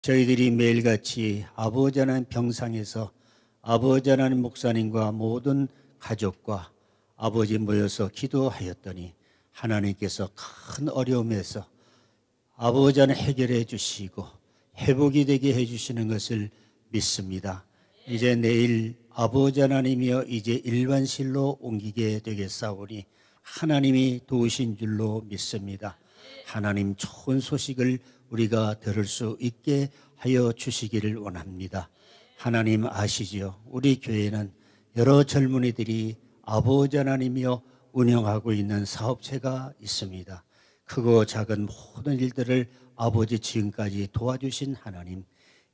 저희들이 매일같이 아버지 하나님 병상에서 아버지 하나님 목사님과 모든 가족과 아버지 모여서 기도하였더니 하나님께서 큰 어려움에서 아버지 하나님 해결해 주시고 회복이 되게 해 주시는 것을 믿습니다. 이제 내일 아버지 하나님이여 이제 일반실로 옮기게 되겠사오니 하나님이 도우신 줄로 믿습니다. 하나님 좋은 소식을 우리가 들을 수 있게 하여 주시기를 원합니다. 하나님 아시죠? 우리 교회는 여러 젊은이들이 아버지 하나님이여 운영하고 있는 사업체가 있습니다. 크고 작은 모든 일들을 아버지 지금까지 도와주신 하나님,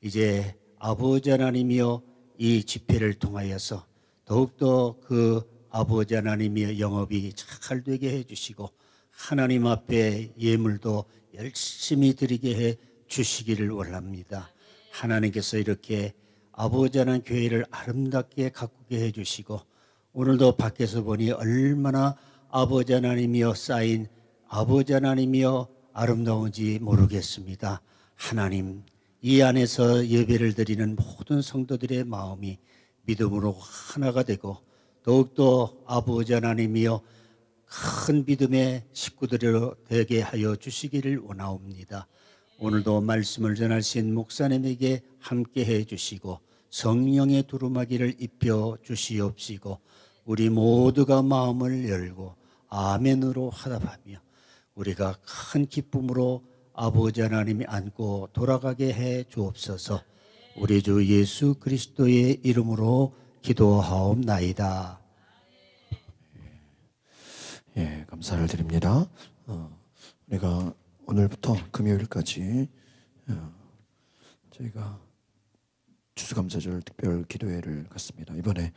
이제 아버지 하나님이여 이 집회를 통하여서 더욱더 그 아버지 하나님이여 영업이 잘 되게 해주시고 하나님 앞에 예물도 열심히 드리게 해 주시기를 원합니다. 하나님께서 이렇게 아버지 하나님 교회를 아름답게 가꾸게 해 주시고 오늘도 밖에서 보니 얼마나 아버지 하나님이여 쌓인 아버지 하나님이여 아름다운지 모르겠습니다. 하나님, 이 안에서 예배를 드리는 모든 성도들의 마음이 믿음으로 하나가 되고 더욱더 아버지 하나님이여 큰 믿음의 식구들로 되게 하여 주시기를 원하옵니다. 오늘도 말씀을 전하신 목사님에게 함께해 주시고 성령의 두루마기를 입혀 주시옵시고 우리 모두가 마음을 열고 아멘으로 화답하며 우리가 큰 기쁨으로 아버지 하나님이 안고 돌아가게 해 주옵소서. 우리 주 예수 그리스도의 이름으로 기도하옵나이다. 예, 감사를 드립니다. 우리가 오늘부터 금요일까지 저희가 추수감사절 특별 기도회를 갖습니다. 이번에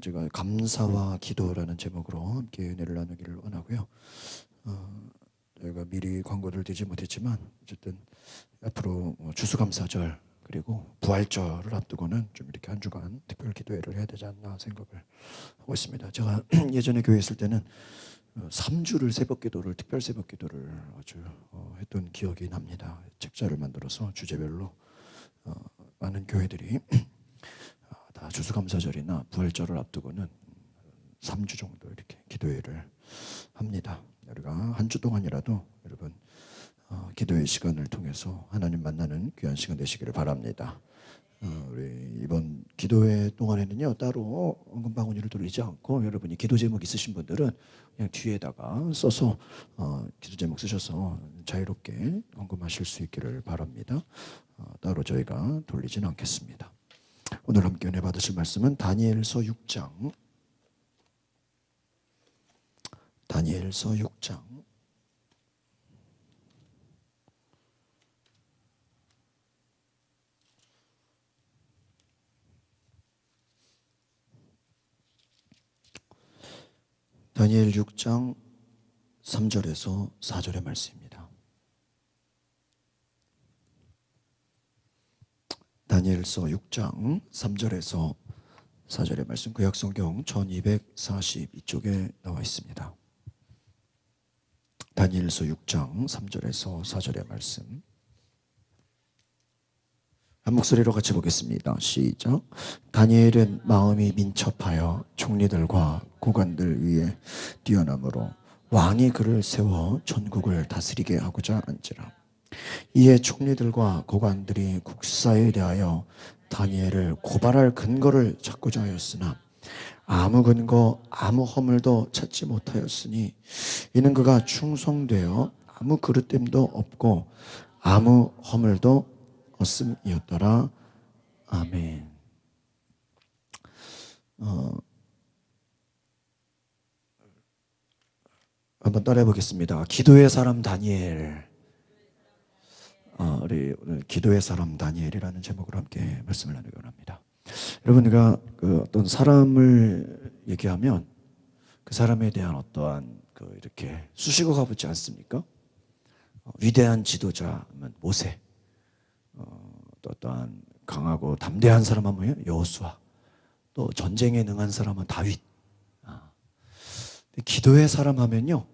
제가 감사와 기도라는 제목으로 함께 은혜를 나누기를 원하고요. 저희가 미리 광고를 드리지 못했지만 어쨌든 앞으로 추수감사절 그리고 부활절을 앞두고는 좀 이렇게 한 주간 특별 기도회를 해야 되지 않나 생각을 하고 있습니다. 제가 예전에 교회 있을 때는 3주를 새벽기도를 특별 새벽기도를 아주 했던 기억이 납니다. 책자를 만들어서 주제별로 많은 교회들이 다 추수감사절이나 부활절을 앞두고는 3주 정도 이렇게 기도회를 합니다. 우리가 한 주 동안이라도 여러분 기도의 시간을 통해서 하나님 만나는 귀한 시간 되시기를 바랍니다. 우리 이번 기도회 동안에는요 따로 언금바구니를 돌리지 않고 여러분이 기도 제목 있으신 분들은 그냥 뒤에다가 써서 기도 제목 쓰셔서 자유롭게 언금하실 수 있기를 바랍니다. 따로 저희가 돌리지는 않겠습니다. 오늘 함께 은혜 받으실 말씀은 다니엘서 6장 다니엘서 6장 다니엘 6장 3절에서 4절의 말씀입니다. 다니엘서 6장 3절에서 4절의 말씀 구약성경 1242쪽에 나와 있습니다. 다니엘서 6장 3절에서 4절의 말씀 한 목소리로 같이 보겠습니다. 시작. 다니엘은 마음이 민첩하여 총리들과 고관들 위에 뛰어남으로 왕이 그를 세워 전국을 다스리게 하고자 한지라. 이에 총리들과 고관들이 국사에 대하여 다니엘을 고발할 근거를 찾고자 하였으나 아무 근거 아무 허물도 찾지 못하였으니 이는 그가 충성되어 아무 그릇됨도 없고 아무 허물도 없음이었더라. 아멘. 한번 따라해 보겠습니다. 기도의 사람 다니엘. 우리 오늘 기도의 사람 다니엘이라는 제목으로 함께 말씀을 나누기 원합니다. 여러분, 우리가 어떤 사람을 얘기하면 그 사람에 대한 어떠한 이렇게 수식어가 붙지 않습니까? 위대한 지도자면 모세, 또 어떠한 강하고 담대한 사람 하면 여호수아, 또 전쟁에 능한 사람은 다윗. 기도의 사람 하면요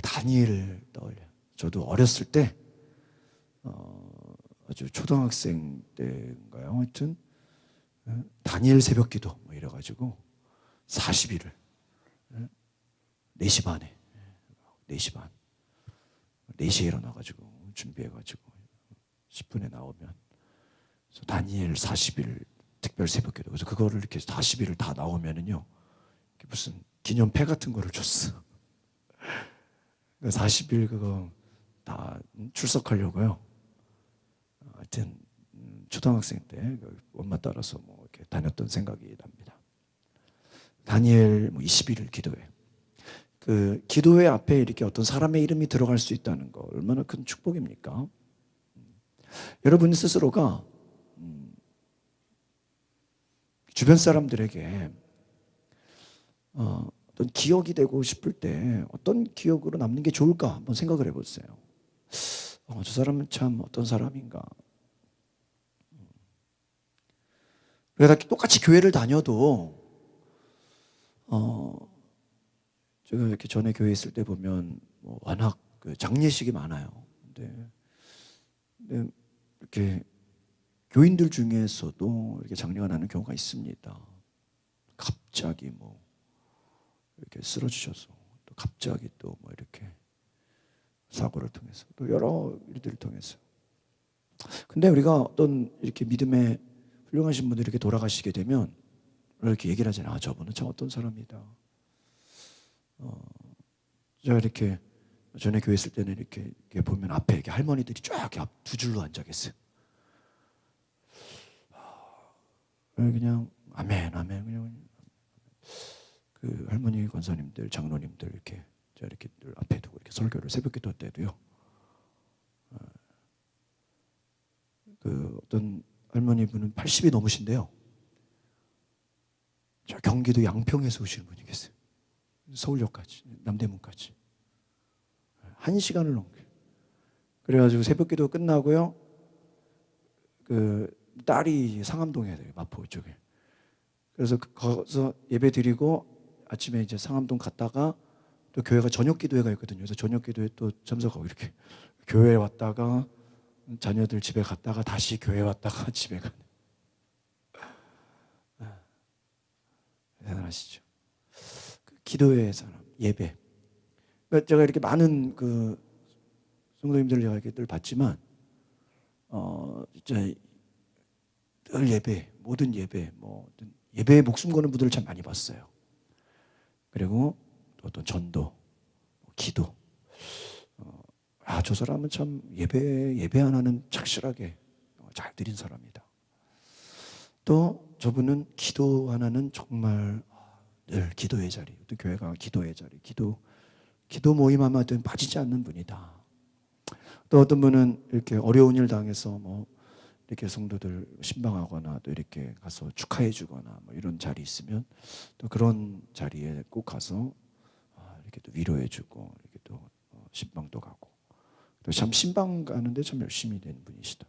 다니엘을 떠올려요. 저도 어렸을 때 아주 초등학생 때인가요? 하여튼 다니엘 새벽기도 뭐 이래가지고 40일을 4시 반에 4시 반 4시에 일어나가지고 준비해가지고 10분에 나오면 그래서 다니엘 40일 특별 새벽기도. 그래서 그거를 이렇게 40일을 다 나오면은요 무슨 기념패 같은 거를 줬어. 40일 그거 다 출석하려고요. 하여튼 초등학생 때 엄마 따라서 뭐 이렇게 다녔던 생각이 납니다. 다니엘 뭐 20일을 기도해. 그 기도회 앞에 이렇게 어떤 사람의 이름이 들어갈 수 있다는 거 얼마나 큰 축복입니까? 여러분 스스로가 주변 사람들에게 어떤 기억이 되고 싶을 때 어떤 기억으로 남는 게 좋을까 한번 생각을 해보세요. 저 사람은 참 어떤 사람인가. 그래서 똑같이 교회를 다녀도 제가 이렇게 전에 교회 있을 때 보면 뭐 워낙 그 장례식이 많아요. 근데 이렇게 교인들 중에서도 이렇게 장례가 나는 경우가 있습니다. 갑자기 뭐 이렇게 쓰러지셔서 또 갑자기 또 뭐 이렇게 사고를 통해서 또 여러 일들을 통해서. 근데 우리가 어떤 이렇게 믿음의 훌륭하신 분들이 이렇게 돌아가시게 되면 이렇게 얘기를 하잖아요. 아, 저분은 참 어떤 사람이다. 제가 이렇게 전에 교회 있을 때는 이렇게 보면 앞에 이렇게 할머니들이 쫙 앞 두 줄로 앉아 계세요. 그냥 아멘 아멘 그냥 그 할머니 권사님들 장로님들 이렇게 제가 이렇게 앞에 두고 이렇게 설교를 새벽기도 때도요. 그 어떤 할머니 분은 80이 넘으신데요. 저 경기도 양평에서 오시는 분이 계세요. 서울역까지 남대문까지 1시간을 넘게. 그래가지고 새벽기도 끝나고요. 그 딸이 상암동에 돼요. 마포 쪽에. 그래서 거기서 예배 드리고 아침에 이제 상암동 갔다가 또 교회가 저녁기도회가 있거든요. 그래서 저녁기도회 또 참석하고 이렇게 교회 왔다가 자녀들 집에 갔다가 다시 교회 왔다가 집에 가는. 대단하시죠. 기도의 사람, 예배. 그러니까 제가 이렇게 많은 그 성도님들을 제가 이렇게 늘 봤지만, 진짜 늘 예배, 모든 예배, 뭐 예배에 목숨 거는 분들을 참 많이 봤어요. 그리고 또 어떤 전도, 기도. 저 사람은 참 예배 하나는 착실하게 잘 드린 사람이다. 또 저분은 기도 하나는 정말 늘 기도의 자리, 또 교회가 기도의 자리, 기도 모임 하면 빠지지 않는 분이다. 또 어떤 분은 이렇게 어려운 일 당해서 뭐 이렇게 성도들 신방하거나 또 이렇게 가서 축하해주거나 뭐 이런 자리 있으면 또 그런 자리에 꼭 가서 이렇게 또 위로해주고 이렇게 또 신방도 가고 또 참 신방 가는데 참 열심히 된 분이시다.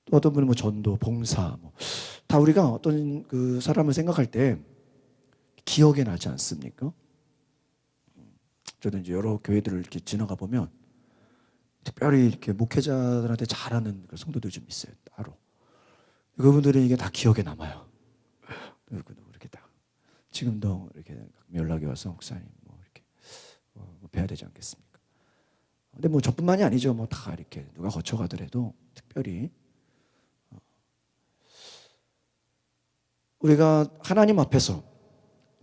또 어떤 분은 뭐 전도, 봉사 다 우리가 어떤 그 사람을 생각할 때 기억에 나지 않습니까? 저는 이제 여러 교회들을 이렇게 지나가 보면 특별히 이렇게 목회자들한테 잘하는 성도들 좀 있어요. 따로. 그분들은 이게 다 기억에 남아요. 이렇게 다 지금도 이렇게 연락이 와서 목사님 뭐 이렇게 뵈야 되지 않겠습니까? 근데 뭐 저뿐만이 아니죠. 뭐 다 이렇게 누가 거쳐가더라도 특별히 우리가 하나님 앞에서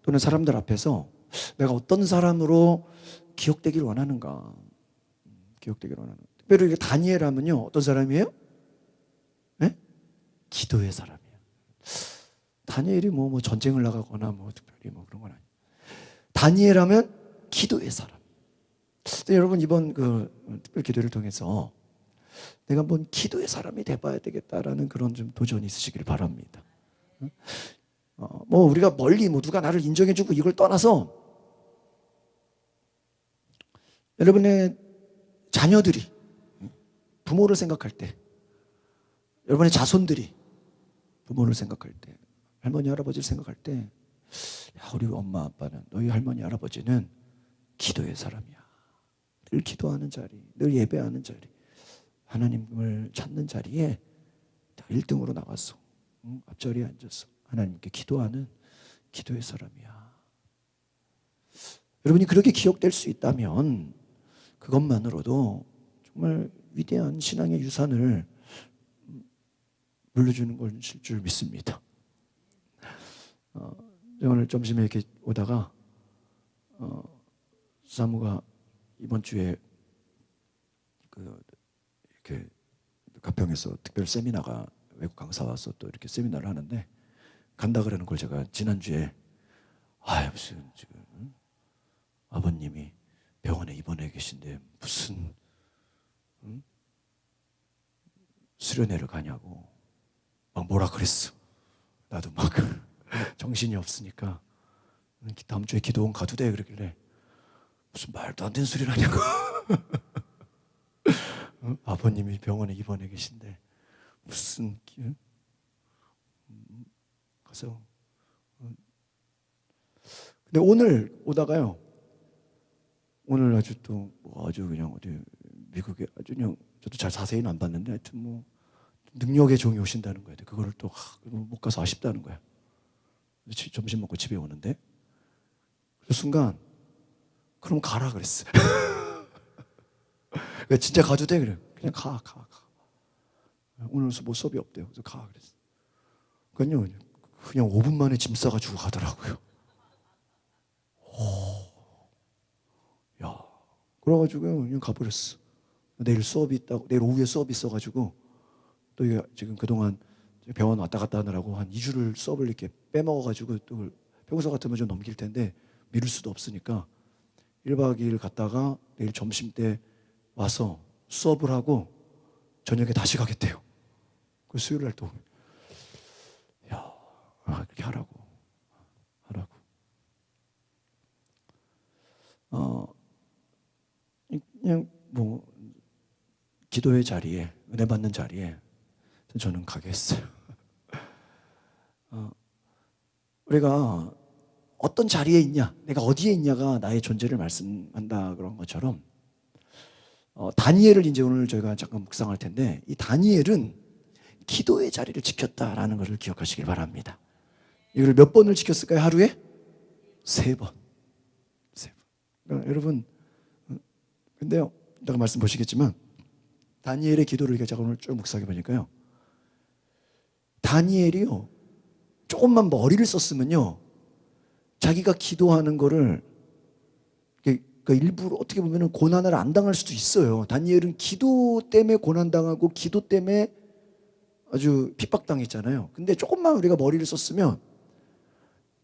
또는 사람들 앞에서 내가 어떤 사람으로 기억되길 원하는가? 기억되길 원하는. 특별히 다니엘 하면요 어떤 사람이에요? 네? 기도의 사람이에요. 다니엘이 뭐 전쟁을 나가거나 뭐 특별히 뭐 그런 건 아니에요. 다니엘 하면 기도의 사람. 여러분 이번 그 특별 기도를 통해서 내가 한번 기도의 사람이 돼봐야 되겠다라는 그런 좀 도전이 있으시길 바랍니다. 뭐 우리가 멀리 뭐 누가 나를 인정해주고 이걸 떠나서 여러분의 자녀들이 부모를 생각할 때, 여러분의 자손들이 부모를 생각할 때, 할머니 할아버지를 생각할 때, 야, 우리 엄마 아빠는 너희 할머니 할아버지는 기도의 사람이야. 늘 기도하는 자리, 늘 예배하는 자리. 하나님을 찾는 자리에 1등으로 나가서 앞자리에 앉아서 하나님께 기도하는 기도의 사람이야. 여러분이 그렇게 기억될 수 있다면 그것만으로도 정말 위대한 신앙의 유산을 물려주는 것일 줄 믿습니다. 오늘 점심에 이렇게 오다가 사무가 이번 주에 이렇게 가평에서 특별 세미나가 외국 강사 와서 또 이렇게 세미나를 하는데 간다 그러는 걸 제가 지난주에 무슨 지금 아버님이 병원에 입원해 계신데 무슨 수련회를 가냐고 막 뭐라 그랬어. 나도 막 정신이 없으니까 다음 주에 기도원 가도 돼 그러길래 무슨 말도 안 되는 소리를 하냐고. 아버님이 병원에 입원해 계신데 무슨 가서 근데 오늘 오다가요. 오늘 아주 또 아주 그냥 어디 미국에 아주 그냥 저도 잘 자세히는 안 봤는데 하여튼 뭐 능력의 종이 오신다는 거예요. 그거를 또 못 가서 아쉽다는 거야. 점심 먹고 집에 오는데 그 순간 그럼 가라 그랬어요. 진짜 가도 돼 그래. 그냥 가. 오늘 뭐 수업이 없대요. 그래서 가 그랬어. 그러니까요 그냥 5분 만에 짐 싸가지고 가더라고요. 야, 그래가지고 그냥 가버렸어. 내일 수업이 있다고, 내일 오후에 수업이 있어가지고 또 이게 지금 그동안 병원 왔다 갔다 하느라고 한 2주를 수업을 이렇게 빼먹어가지고 또 평소 같으면 좀 넘길 텐데 미룰 수도 없으니까 1박 2일 갔다가 내일 점심 때 와서 수업을 하고 저녁에 다시 가겠대요. 그 수요일 날 또 그렇게 하라고. 그냥 뭐 기도의 자리에 은혜 받는 자리에 저는 가게 했어요. 우리가 어떤 자리에 있냐, 내가 어디에 있냐가 나의 존재를 말씀한다 그런 것처럼 다니엘을 이제 오늘 저희가 잠깐 묵상할 텐데 이 다니엘은 기도의 자리를 지켰다라는 것을 기억하시길 바랍니다. 이걸 몇 번을 지켰을까요? 하루에? 3번. 그러니까 여러분 근데요 이따가 말씀 보시겠지만 다니엘의 기도를 제가 오늘 쭉 묵상해 보니까요 다니엘이요 조금만 머리를 썼으면요 자기가 기도하는 거를 그러니까 일부러 어떻게 보면 고난을 안 당할 수도 있어요. 다니엘은 기도 때문에 고난당하고 기도 때문에 아주 핍박당했잖아요. 근데 조금만 우리가 머리를 썼으면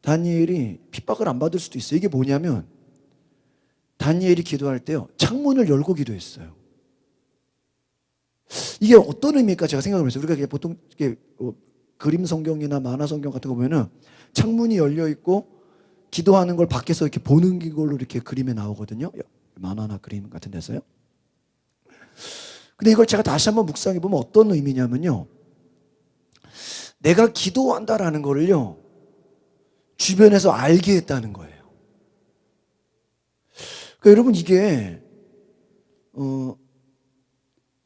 다니엘이 핍박을 안 받을 수도 있어요. 이게 뭐냐면 다니엘이 기도할 때요 창문을 열고 기도했어요. 이게 어떤 의미일까 제가 생각을 했어요. 우리가 보통 이렇게 그림 성경이나 만화 성경 같은 거 보면은 창문이 열려 있고 기도하는 걸 밖에서 이렇게 보는 걸로 이렇게 그림에 나오거든요. 만화나 그림 같은 데서요. 근데 이걸 제가 다시 한번 묵상해 보면 어떤 의미냐면요. 내가 기도한다라는 거를요. 주변에서 알게 했다는 거예요. 그러니까 여러분 이게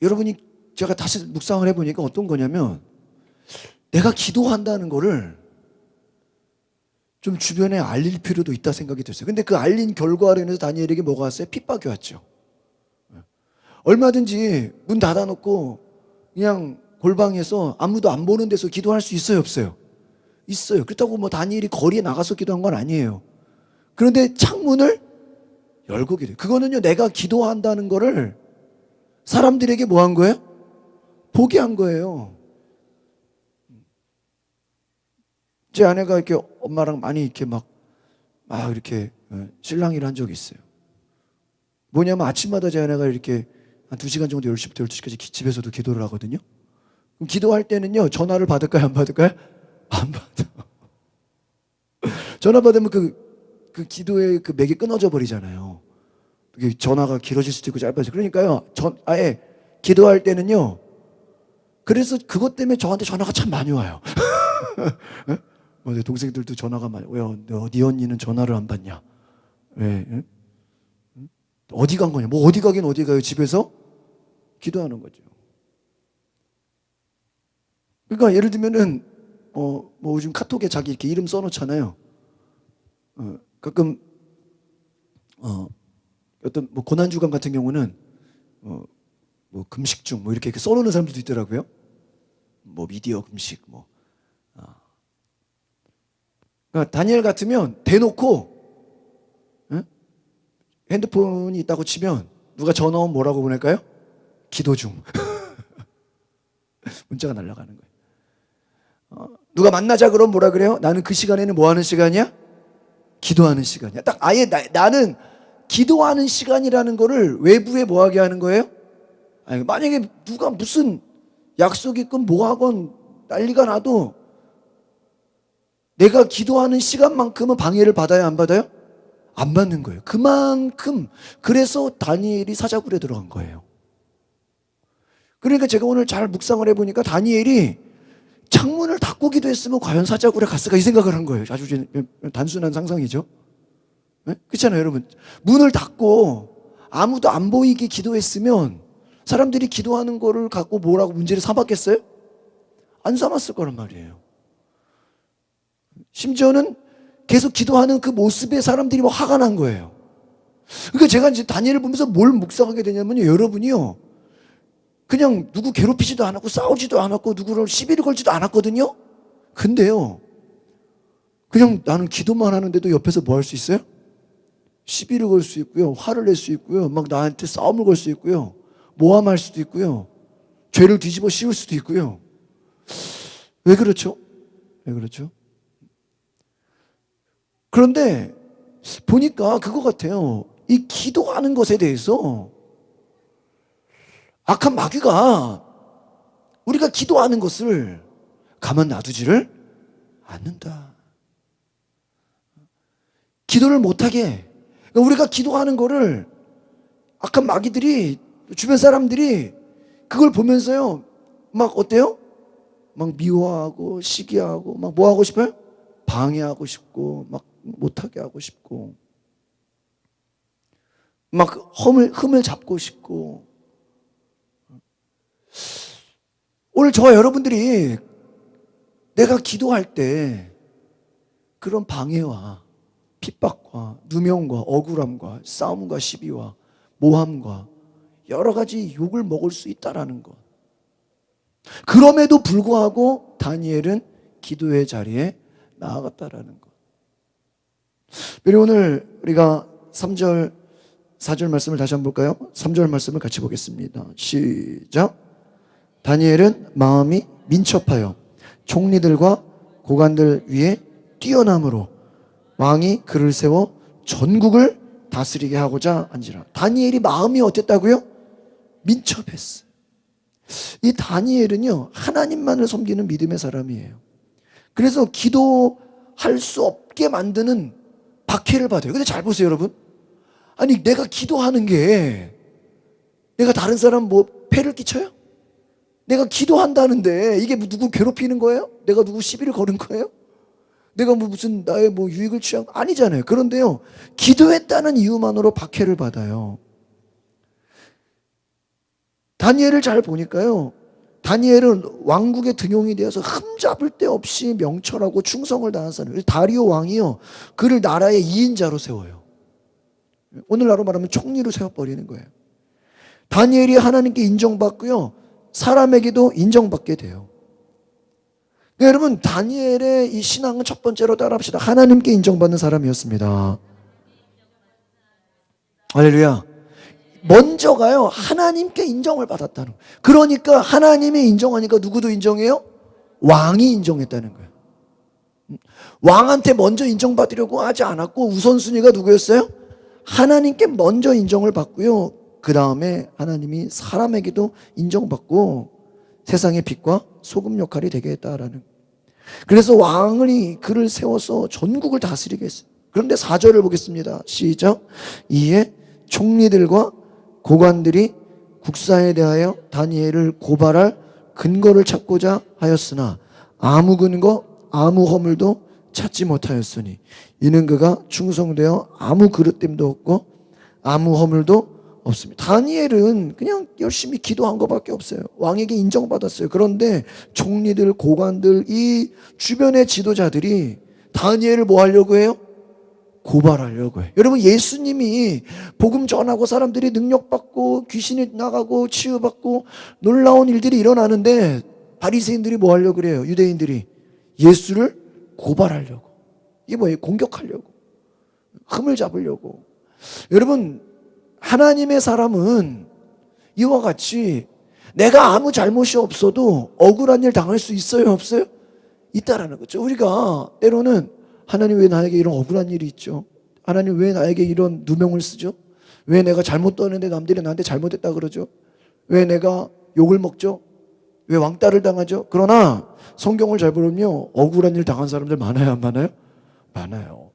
여러분이 제가 다시 묵상을 해보니까 어떤 거냐면 내가 기도한다는 거를 좀 주변에 알릴 필요도 있다 생각이 들었어요. 근데 그 알린 결과로 인해서 다니엘에게 뭐가 왔어요? 핍박이 왔죠. 얼마든지 문 닫아놓고 그냥 골방에서 아무도 안 보는 데서 기도할 수 있어요, 없어요? 있어요. 그렇다고 뭐 다니엘이 거리에 나가서 기도한 건 아니에요. 그런데 창문을 열고 기도해요. 그거는요 내가 기도한다는 거를 사람들에게 뭐 한 거예요? 보게 한 거예요. 제 아내가 이렇게 엄마랑 많이 이렇게 막 이렇게 실랑이를 한 적이 있어요. 뭐냐면 아침마다 제 아내가 이렇게 한 2시간 정도 10시부터 12시까지 집에서도 기도를 하거든요. 그럼 기도할 때는요 전화를 받을까요? 안 받을까요? 안 받아. 전화 받으면 그 기도의 그 맥이 끊어져 버리잖아요. 전화가 길어질 수도 있고 짧아지고 그러니까요 아예 기도할 때는요 그래서 그것 때문에 저한테 전화가 참 많이 와요. 내 동생들도 전화가 많이 와요. 네 언니는 전화를 안 받냐? 왜? 어디 간 거냐? 뭐 어디 가긴 어디 가요? 집에서 기도하는 거죠. 그러니까 예를 들면은 뭐 요즘 카톡에 자기 이렇게 이름 써놓잖아요. 가끔 어떤 뭐 고난주간 같은 경우는 뭐 금식 중 뭐 이렇게 써놓는 사람들도 있더라고요. 뭐 미디어 금식 뭐. 그러니까 다니엘 같으면 대놓고 핸드폰이 있다고 치면 누가 전화 오면 뭐라고 보낼까요? 기도 중. 문자가 날아가는 거예요. 누가 만나자 그러면 뭐라 그래요? 나는 그 시간에는 뭐 하는 시간이야? 기도하는 시간이야. 딱 아예 나는 기도하는 시간이라는 거를 외부에 뭐 하게 하는 거예요? 아니, 만약에 누가 무슨 약속이 있건 뭐 하건 난리가 나도 내가 기도하는 시간만큼은 방해를 받아요, 안 받아요? 안 받는 거예요. 그만큼. 그래서 다니엘이 사자굴에 들어간 거예요. 그러니까 제가 오늘 잘 묵상을 해보니까 다니엘이 창문을 닫고 기도했으면 과연 사자굴에 갔을까 이 생각을 한 거예요. 아주 단순한 상상이죠. 네? 그렇잖아요, 여러분. 문을 닫고 아무도 안 보이게 기도했으면 사람들이 기도하는 거를 갖고 뭐라고 문제를 삼았겠어요? 안 삼았을 거란 말이에요. 심지어는 계속 기도하는 그 모습에 사람들이 막 화가 난 거예요. 그러니까 제가 이제 다니엘을 보면서 뭘 묵상하게 되냐면요, 여러분이요, 그냥 누구 괴롭히지도 않았고 싸우지도 않았고 누구를 시비를 걸지도 않았거든요. 근데요, 그냥 나는 기도만 하는데도 옆에서 뭐 할 수 있어요? 시비를 걸 수 있고요, 화를 낼 수 있고요, 막 나한테 싸움을 걸 수 있고요, 모함할 수도 있고요, 죄를 뒤집어 씌울 수도 있고요. 왜 그렇죠? 왜 그렇죠? 그런데 보니까 그거 같아요. 이 기도하는 것에 대해서 악한 마귀가 우리가 기도하는 것을 가만 놔두지를 않는다. 기도를 못하게, 그러니까 우리가 기도하는 거를 악한 마귀들이, 주변 사람들이 그걸 보면서요, 막 어때요? 막 미워하고 시기하고 막 뭐 하고 싶어요? 방해하고 싶고 막 못하게 하고 싶고 막 흠을 잡고 싶고. 오늘 저와 여러분들이 내가 기도할 때 그런 방해와 핍박과 누명과 억울함과 싸움과 시비와 모함과 여러 가지 욕을 먹을 수 있다라는 것. 그럼에도 불구하고 다니엘은 기도의 자리에 나아갔다라는 것. 그리고 오늘 우리가 3절, 4절 말씀을 다시 한번 볼까요? 3절 말씀을 같이 보겠습니다. 시작. 다니엘은 마음이 민첩하여 총리들과 고관들 위에 뛰어남으로 왕이 그를 세워 전국을 다스리게 하고자 한지라. 다니엘이 마음이 어땠다고요? 민첩했어요. 이 다니엘은요, 하나님만을 섬기는 믿음의 사람이에요. 그래서 기도할 수 없게 만드는 박해를 받아요. 근데 잘 보세요, 여러분. 아니, 내가 기도하는 게 내가 다른 사람 뭐 폐를 끼쳐요? 내가 기도한다는데 이게 누구 괴롭히는 거예요? 내가 누구 시비를 거는 거예요? 내가 뭐 무슨 나의 뭐 유익을 취한 거 아니잖아요. 그런데요, 기도했다는 이유만으로 박해를 받아요. 다니엘을 잘 보니까요, 다니엘은 왕국의 등용이 되어서 흠잡을 데 없이 명철하고 충성을 다한 사람이에요. 다리오 왕이요, 그를 나라의 2인자로 세워요. 오늘날로 말하면 총리로 세워버리는 거예요. 다니엘이 하나님께 인정받고요, 사람에게도 인정받게 돼요. 그러니까 여러분, 다니엘의 이 신앙은 첫 번째로 따라합시다. 하나님께 인정받는 사람이었습니다. 할렐루야. 먼저가요, 하나님께 인정을 받았다는 거예요. 그러니까 하나님이 인정하니까 누구도 인정해요? 왕이 인정했다는 거예요. 왕한테 먼저 인정받으려고 하지 않았고 우선순위가 누구였어요? 하나님께 먼저 인정을 받고요, 그 다음에 하나님이 사람에게도 인정받고 세상의 빛과 소금 역할이 되게 했다라는 거예요. 그래서 왕이 그를 세워서 전국을 다스리게 했어요. 그런데 4절을 보겠습니다. 시작. 이에 총리들과 고관들이 국사에 대하여 다니엘을 고발할 근거를 찾고자 하였으나 아무 근거 아무 허물도 찾지 못하였으니 이는 그가 충성되어 아무 그릇됨도 없고 아무 허물도 없습니다. 다니엘은 그냥 열심히 기도한 것밖에 없어요. 왕에게 인정받았어요. 그런데 총리들, 고관들, 이 주변의 지도자들이 다니엘을 뭐 하려고 해요? 고발하려고 해요. 여러분, 예수님이 복음 전하고 사람들이 능력받고 귀신이 나가고 치유받고 놀라운 일들이 일어나는데 바리새인들이 뭐 하려고 그래요? 유대인들이 예수를 고발하려고. 이게 뭐예요? 공격하려고. 흠을 잡으려고. 여러분, 하나님의 사람은 이와 같이 내가 아무 잘못이 없어도 억울한 일 당할 수 있어요? 없어요? 있다라는 거죠. 우리가 때로는 하나님 왜 나에게 이런 억울한 일이 있죠? 하나님 왜 나에게 이런 누명을 쓰죠? 왜 내가 잘못 떠는데 남들이 나한테 잘못했다 그러죠? 왜 내가 욕을 먹죠? 왜 왕따를 당하죠? 그러나 성경을 잘 보면요, 억울한 일 당한 사람들 많아요, 안 많아요? 많아요.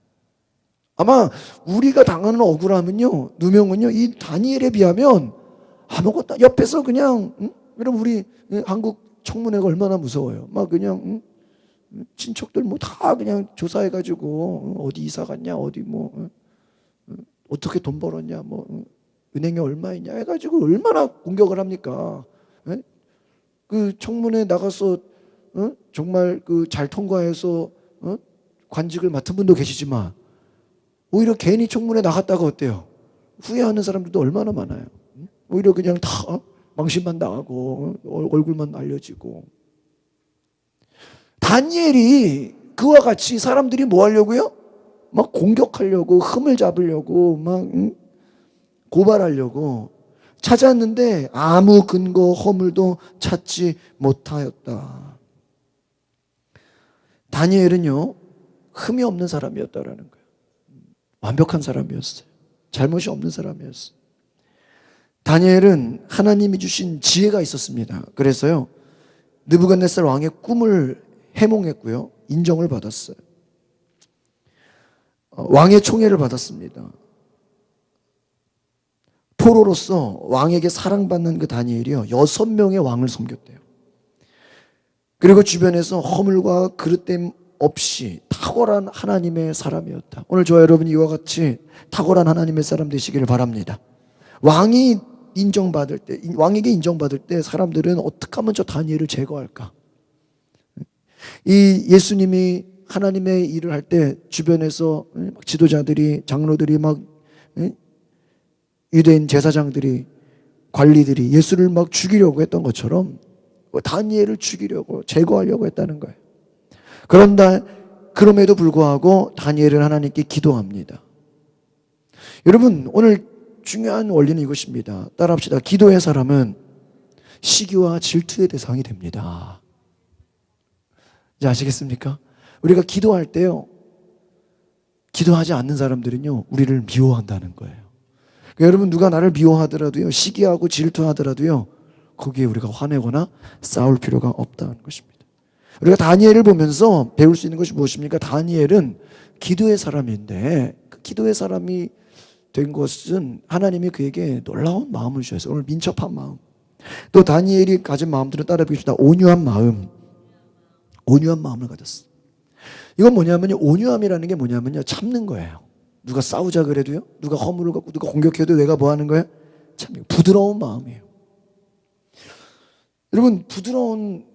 아마 우리가 당하는 억울함은요, 누명은요, 이 다니엘에 비하면 아무것도, 옆에서 그냥, 여러분, 우리 한국 청문회가 얼마나 무서워요. 막 그냥, 친척들 뭐 다 그냥 조사해가지고, 어디 이사 갔냐, 어디 뭐, 어떻게 돈 벌었냐, 뭐, 은행에 얼마 있냐 해가지고 얼마나 공격을 합니까? 그 청문회 나가서, 정말 그 잘 통과해서, 관직을 맡은 분도 계시지만, 오히려 괜히 청문회 나갔다가 어때요? 후회하는 사람들도 얼마나 많아요. 오히려 그냥 다 망신만 당하고 얼굴만 알려지고. 다니엘이 그와 같이 사람들이 뭐 하려고요? 막 공격하려고, 흠을 잡으려고, 막 고발하려고 찾았는데 아무 근거 허물도 찾지 못하였다. 다니엘은요, 흠이 없는 사람이었다라는 거예요. 완벽한 사람이었어요. 잘못이 없는 사람이었어요. 다니엘은 하나님이 주신 지혜가 있었습니다. 그래서요, 느부갓네살 왕의 꿈을 해몽했고요, 인정을 받았어요. 왕의 총애를 받았습니다. 포로로서 왕에게 사랑받는 그 다니엘이요, 6명의 왕을 섬겼대요. 그리고 주변에서 허물과 그릇됨 없이 탁월한 하나님의 사람이었다. 오늘 저와 여러분이 이와 같이 탁월한 하나님의 사람 되시기를 바랍니다. 왕이 인정받을 때, 왕에게 인정받을 때 사람들은 어떻게 하면 저 다니엘을 제거할까? 이 예수님이 하나님의 일을 할 때 주변에서 지도자들이, 장로들이, 막 유대인 제사장들이, 관리들이 예수를 막 죽이려고 했던 것처럼 다니엘을 죽이려고, 제거하려고 했다는 거예요. 그럼에도 불구하고 다니엘은 하나님께 기도합니다. 여러분, 오늘 중요한 원리는 이것입니다. 따라합시다. 기도의 사람은 시기와 질투의 대상이 됩니다. 이제 아시겠습니까? 우리가 기도할 때요, 기도하지 않는 사람들은요, 우리를 미워한다는 거예요. 그러니까 여러분, 누가 나를 미워하더라도요, 시기하고 질투하더라도요, 거기에 우리가 화내거나 싸울 필요가 없다는 것입니다. 우리가 다니엘을 보면서 배울 수 있는 것이 무엇입니까? 다니엘은 기도의 사람인데, 그 기도의 사람이 된 것은 하나님이 그에게 놀라운 마음을 주셨어요. 오늘 민첩한 마음. 또 다니엘이 가진 마음들을 따라 보겠습니다. 온유한 마음. 온유한 마음을 가졌어. 이건 뭐냐면요, 온유함이라는 게 뭐냐면요, 참는 거예요. 누가 싸우자 그래도요, 누가 허물을 갖고 누가 공격해도 내가 뭐 하는 거예요? 참 부드러운 마음이에요. 여러분, 부드러운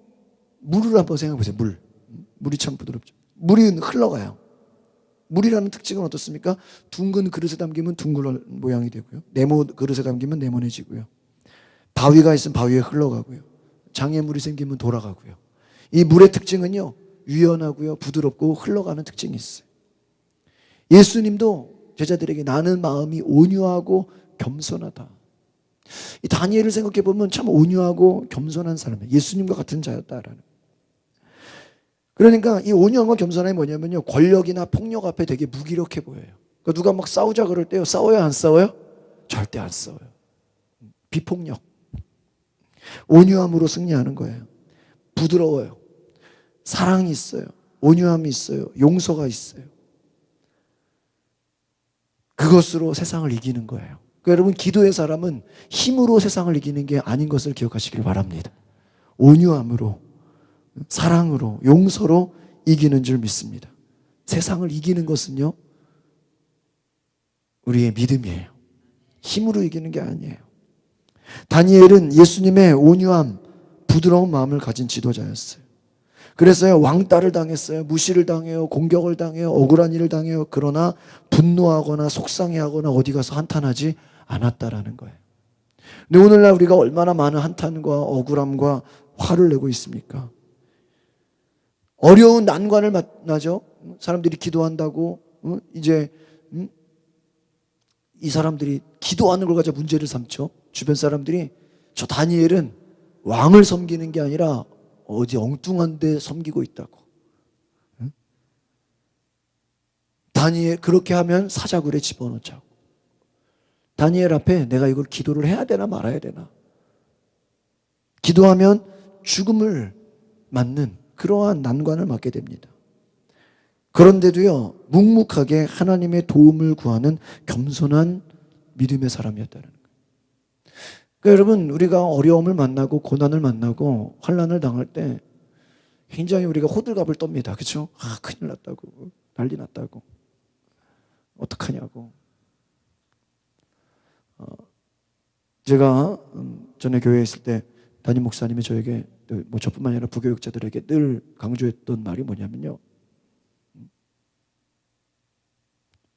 물을 한번 생각해 보세요. 물이 참 부드럽죠. 물이 흘러가요. 물이라는 특징은 어떻습니까? 둥근 그릇에 담기면 둥근 모양이 되고요, 네모 그릇에 담기면 네모내지고요, 바위가 있으면 바위에 흘러가고요, 장애물이 생기면 돌아가고요. 이 물의 특징은요, 유연하고요, 부드럽고 흘러가는 특징이 있어요. 예수님도 제자들에게 나는 마음이 온유하고 겸손하다. 이 다니엘을 생각해 보면 참 온유하고 겸손한 사람이에요. 예수님과 같은 자였다라는. 그러니까 이 온유함과 겸손함이 뭐냐면요, 권력이나 폭력 앞에 되게 무기력해 보여요. 그러니까 누가 막 싸우자 그럴 때요, 싸워요, 안 싸워요? 절대 안 싸워요. 비폭력. 온유함으로 승리하는 거예요. 부드러워요. 사랑이 있어요. 온유함이 있어요. 용서가 있어요. 그것으로 세상을 이기는 거예요. 그러니까 여러분, 기도의 사람은 힘으로 세상을 이기는 게 아닌 것을 기억하시길 바랍니다. 온유함으로, 사랑으로, 용서로 이기는 줄 믿습니다. 세상을 이기는 것은요, 우리의 믿음이에요. 힘으로 이기는 게 아니에요. 다니엘은 예수님의 온유함, 부드러운 마음을 가진 지도자였어요. 그래서요, 왕따를 당했어요. 무시를 당해요. 공격을 당해요. 억울한 일을 당해요. 그러나 분노하거나 속상해하거나 어디 가서 한탄하지 않았다라는 거예요. 근데 오늘날 우리가 얼마나 많은 한탄과 억울함과 화를 내고 있습니까? 어려운 난관을 만나죠. 사람들이 기도한다고 이제 이 사람들이 기도하는 걸 가지고 문제를 삼죠. 주변 사람들이 저 다니엘은 왕을 섬기는 게 아니라 어디 엉뚱한 데 섬기고 있다고. 다니엘 그렇게 하면 사자굴에 집어넣자고. 다니엘 앞에 내가 이걸 기도를 해야 되나 말아야 되나. 기도하면 죽음을 맞는 그러한 난관을 맞게 됩니다. 그런데도요, 묵묵하게 하나님의 도움을 구하는 겸손한 믿음의 사람이었다는 거예요. 그러니까 여러분, 우리가 어려움을 만나고 고난을 만나고 환난을 당할 때 굉장히 우리가 호들갑을 떱니다. 그렇죠? 아, 큰일 났다고. 난리 났다고. 어떡하냐고. 제가 전에 교회에 있을 때 담임 목사님이 저에게 뭐 저뿐만 아니라 부교육자들에게 늘 강조했던 말이 뭐냐면요,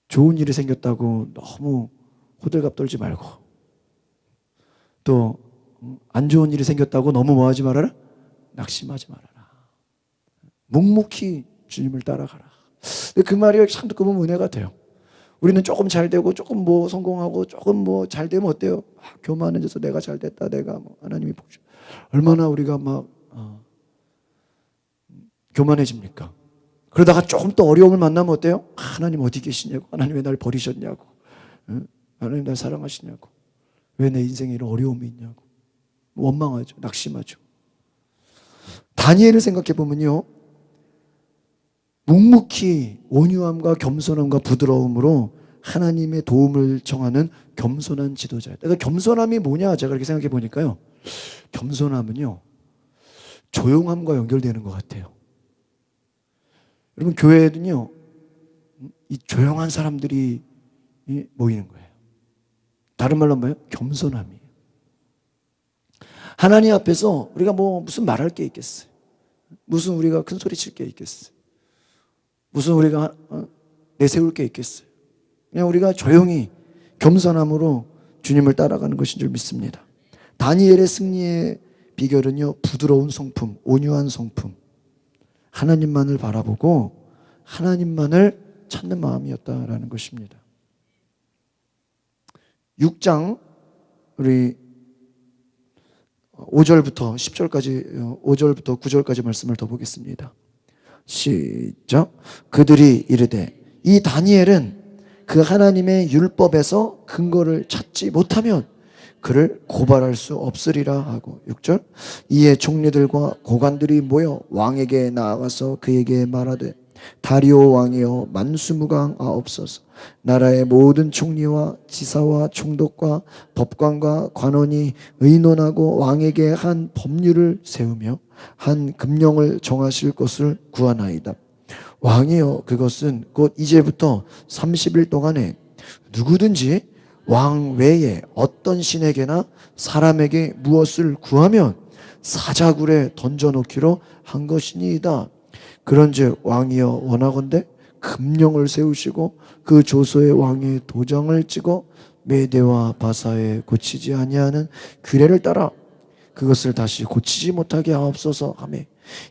좋은 일이 생겼다고 너무 호들갑 떨지 말고, 또 안 좋은 일이 생겼다고 너무 뭐하지 말아라? 낙심하지 말아라. 묵묵히 주님을 따라가라. 근데 그 말이 참 듣고 보면 은혜가 돼요. 우리는 조금 잘 되고 조금 뭐 성공하고 조금 뭐 잘 되면 어때요? 교만해져서 내가 잘 됐다, 내가 뭐 하나님이 복 주. 얼마나 우리가 막 교만해집니까? 그러다가 조금 더 어려움을 만나면 어때요? 하나님 어디 계시냐고, 하나님 왜 날 버리셨냐고, 하나님 날 사랑하시냐고, 왜 내 인생에 이런 어려움이 있냐고 원망하죠. 낙심하죠. 다니엘을 생각해 보면요, 묵묵히 온유함과 겸손함과 부드러움으로 하나님의 도움을 청하는 겸손한 지도자예요. 그러니까 겸손함이 뭐냐, 제가 이렇게 생각해 보니까요, 겸손함은요 조용함과 연결되는 것 같아요. 여러분, 교회에는요 이 조용한 사람들이 모이는 거예요. 다른 말로 뭐예요? 겸손함이에요. 하나님 앞에서 우리가 뭐 무슨 말할 게 있겠어요? 무슨 우리가 큰 소리 칠 게 있겠어요? 무슨 우리가 내세울 게 있겠어요? 그냥 우리가 조용히 겸손함으로 주님을 따라가는 것인 줄 믿습니다. 다니엘의 승리의 비결은요, 부드러운 성품, 온유한 성품, 하나님만을 바라보고 하나님만을 찾는 마음이었다라는 것입니다. 6장 우리 5절부터 10절까지 5절부터 9절까지 말씀을 더 보겠습니다. 시작. 그들이 이르되 이 다니엘은 그 하나님의 율법에서 근거를 찾지 못하면 그를 고발할 수 없으리라 하고. 6절. 이에 총리들과 고관들이 모여 왕에게 나아가서 그에게 말하되 다리오 왕이여 만수무강하옵소서. 나라의 모든 총리와 지사와 총독과 법관과 관원이 의논하고 왕에게 한 법률을 세우며 한 금령을 정하실 것을 구하나이다. 왕이여 그것은 곧 이제부터 30일 동안에 누구든지 왕 외에 어떤 신에게나 사람에게 무엇을 구하면 사자굴에 던져놓기로 한 것이니이다. 그런즉 왕이여 원하건대 금령을 세우시고 그 조서에 왕의 도장을 찍어 메대와 바사에 고치지 아니하는 규례를 따라 그것을 다시 고치지 못하게 하옵소서 하며,